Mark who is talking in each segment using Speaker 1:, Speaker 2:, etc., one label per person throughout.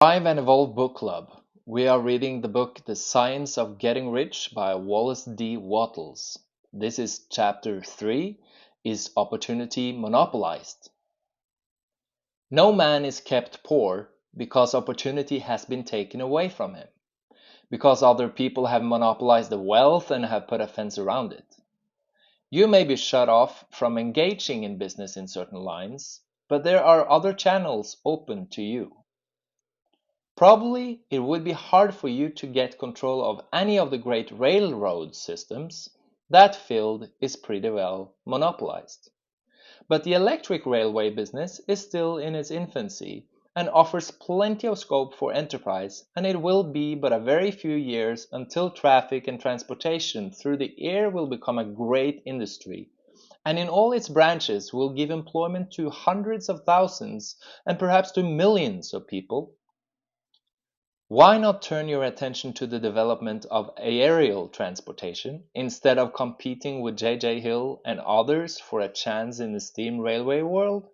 Speaker 1: Thrive and Evolve Book Club. We are reading the book The Science of Getting Rich by Wallace D Wattles. This is chapter 3, Is Opportunity Monopolized? No man is kept poor because opportunity has been taken away from him, because other people have monopolized the wealth and have put a fence around it. You may be shut off from engaging in business in certain lines, but there are other channels open to you. Probably it would be hard for you to get control of any of the great railroad systems. That field is pretty well monopolized. But the electric railway business is still in its infancy and offers plenty of scope for enterprise, and it will be but a very few years until traffic and transportation through the air will become a great industry, and in all its branches will give employment to hundreds of thousands and perhaps to millions of people. Why not turn your attention to the development of aerial transportation instead of competing with J.J. Hill and others for a chance in the steam railway world?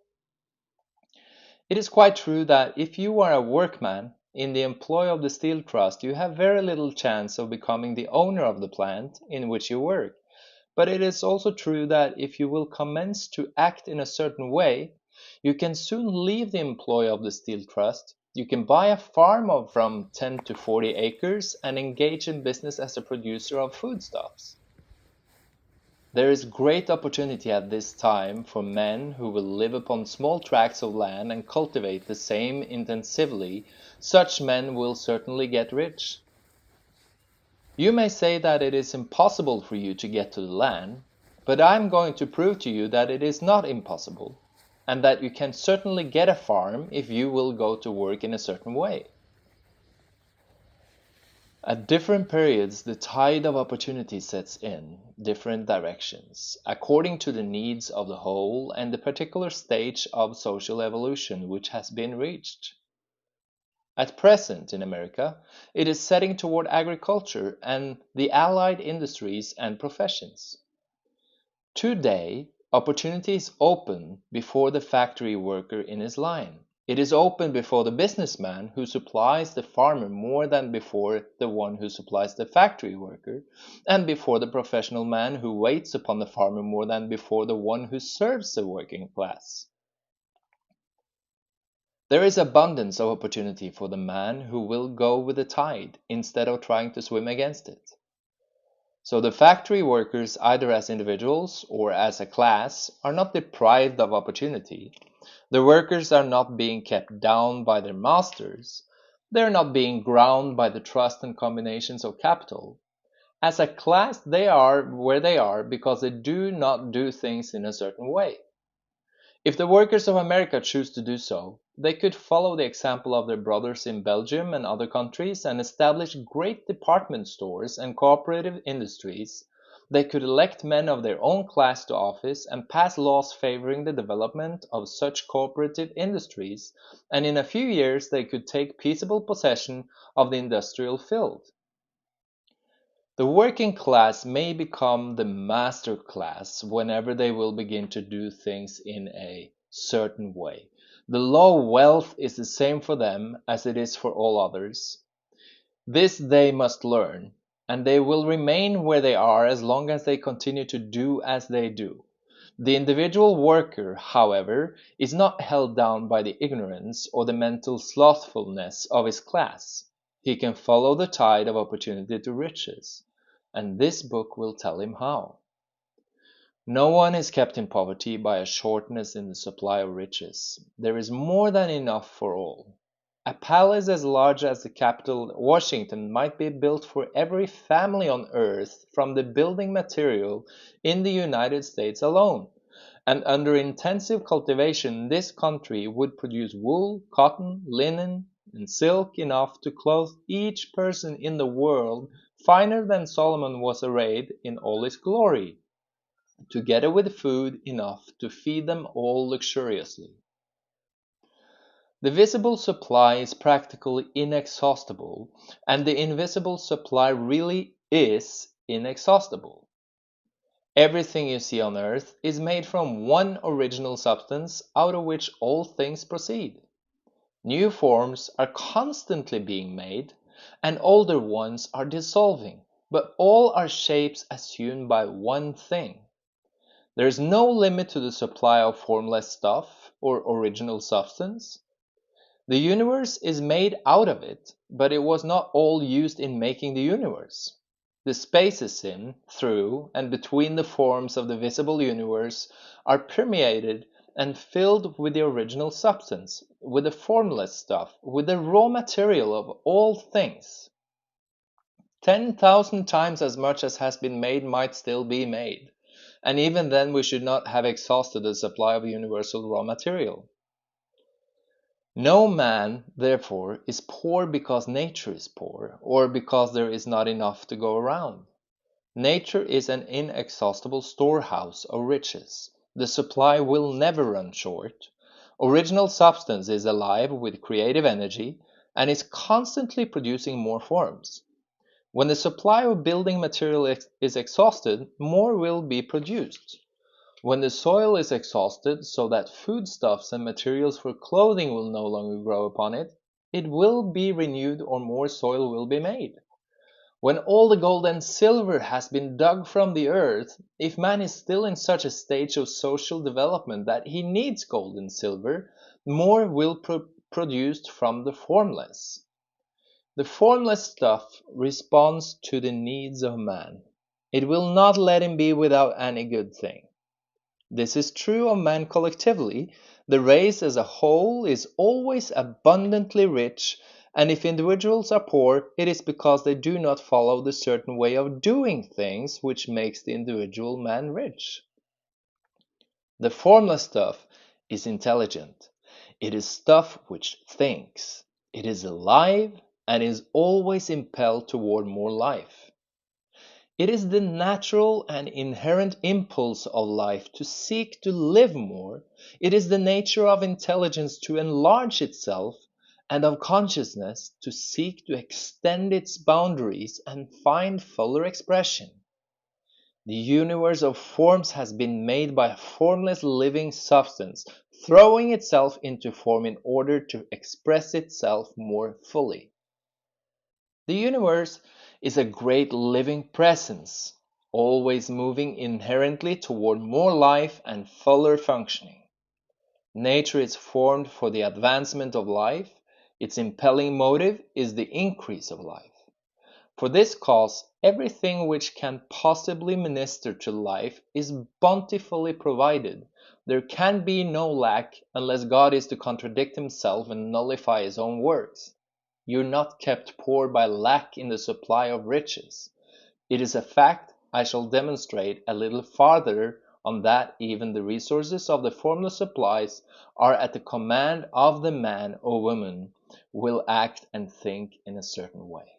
Speaker 1: It is quite true that if you are a workman in the employ of the Steel Trust, you have very little chance of becoming the owner of the plant in which you work. But it is also true that if you will commence to act in a certain way, you can soon leave the employ of the Steel Trust. You can buy a farm of from 10 to 40 acres and engage in business as a producer of foodstuffs. There is great opportunity at this time for men who will live upon small tracts of land and cultivate the same intensively. Such men will certainly get rich. You may say that it is impossible for you to get to the land, but I am going to prove to you that it is not impossible, and that you can certainly get a farm if you will go to work in a certain way. At different periods, the tide of opportunity sets in different directions, according to the needs of the whole and the particular stage of social evolution which has been reached. At present, in America, it is setting toward agriculture and the allied industries and professions. Today, opportunity is open before the factory worker in his line. It is open before the businessman who supplies the farmer more than before the one who supplies the factory worker, and before the professional man who waits upon the farmer more than before the one who serves the working class. There is abundance of opportunity for the man who will go with the tide instead of trying to swim against it. So the factory workers, either as individuals or as a class, are not deprived of opportunity. The workers are not being kept down by their masters. They are not being ground by the trust and combinations of capital. As a class, they are where they are because they do not do things in a certain way. If the workers of America choose to do so, they could follow the example of their brothers in Belgium and other countries and establish great department stores and cooperative industries. They could elect men of their own class to office and pass laws favoring the development of such cooperative industries, and in a few years they could take peaceable possession of the industrial field. The working class may become the master class whenever they will begin to do things in a certain way. The law of wealth is the same for them as it is for all others. This they must learn, and they will remain where they are as long as they continue to do as they do. The individual worker, however, is not held down by the ignorance or the mental slothfulness of his class. He can follow the tide of opportunity to riches, and this book will tell him how. No one is kept in poverty by a shortness in the supply of riches. There is more than enough for all. A palace as large as the capital, Washington, might be built for every family on earth from the building material in the United States alone. And under intensive cultivation, this country would produce wool, cotton, linen, and silk enough to clothe each person in the world finer than Solomon was arrayed in all his glory, together with food enough to feed them all luxuriously. The visible supply is practically inexhaustible, and the invisible supply really is inexhaustible. Everything you see on earth is made from one original substance out of which all things proceed. New forms are constantly being made, and older ones are dissolving, but all are shapes assumed by one thing. There is no limit to the supply of formless stuff or original substance. The universe is made out of it, but it was not all used in making the universe. The spaces in, through, and between the forms of the visible universe are permeated and filled with the original substance, with the formless stuff, with the raw material of all things. 10,000 times as much as has been made might still be made, and even then we should not have exhausted the supply of universal raw material. No man, therefore, is poor because nature is poor, or because there is not enough to go around. Nature is an inexhaustible storehouse of riches. The supply will never run short. Original substance is alive with creative energy and is constantly producing more forms. When the supply of building material is exhausted, more will be produced. When the soil is exhausted so that foodstuffs and materials for clothing will no longer grow upon it, it will be renewed or more soil will be made. When all the gold and silver has been dug from the earth, if man is still in such a stage of social development that he needs gold and silver, more will be produced from the formless. The formless stuff responds to the needs of man. It will not let him be without any good thing. This is true of man collectively. The race as a whole is always abundantly rich, and if individuals are poor, it is because they do not follow the certain way of doing things which makes the individual man rich. The formless stuff is intelligent. It is stuff which thinks. It is alive and is always impelled toward more life. It is the natural and inherent impulse of life to seek to live more. It is the nature of intelligence to enlarge itself, and of consciousness to seek to extend its boundaries and find fuller expression. The universe of forms has been made by a formless living substance, throwing itself into form in order to express itself more fully. The universe is a great living presence, always moving inherently toward more life and fuller functioning. Nature is formed for the advancement of life. Its impelling motive is the increase of life. For this cause, everything which can possibly minister to life is bountifully provided. There can be no lack unless God is to contradict himself and nullify his own works. You're not kept poor by lack in the supply of riches. It is a fact I shall demonstrate a little farther on that even the resources of the formless supplies are at the command of the man or woman will act and think in a certain way.